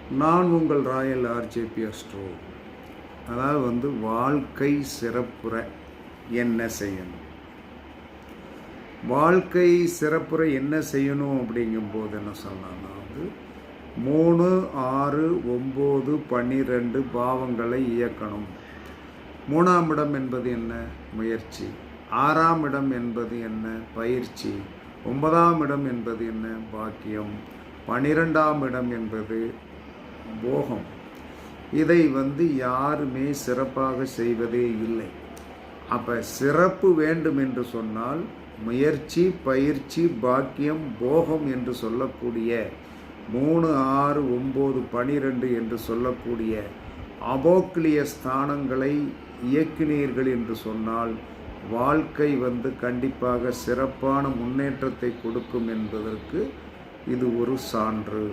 நான் உங்கள் Royal RJB astro. அதாவது வாழ்க்கை சிறப்புற என்ன செய்யணும், வாழ்க்கை சிறப்புற என்ன செய்யணும் அப்படிங்கும்போது என்ன சொன்னான்னா 3, 6, 9, 12 பாவங்களை இயக்கணும். 3ஆம் இடம் என்பது என்ன? முயற்சி. 6ஆம் இடம் என்பது என்ன? பயிற்சி. 9ஆம் இடம் என்பது என்ன? பாக்கியம். 12ஆம் இடம் என்பது போகம். இதை யாருமே சிறப்பாக செய்வதே இல்லை. அப்போ சிறப்பு வேண்டும் என்று சொன்னால் முயற்சி, பயிற்சி, பாக்கியம், போகம் என்று சொல்லக்கூடிய 3, 6, 9, 12 என்று சொல்லக்கூடிய அபோக்லிய ஸ்தானங்களை இயக்கினீர்கள் என்று சொன்னால் வாழ்க்கை கண்டிப்பாக சிறப்பான முன்னேற்றத்தை கொடுக்கும் என்பதற்கு இது ஒரு சான்று.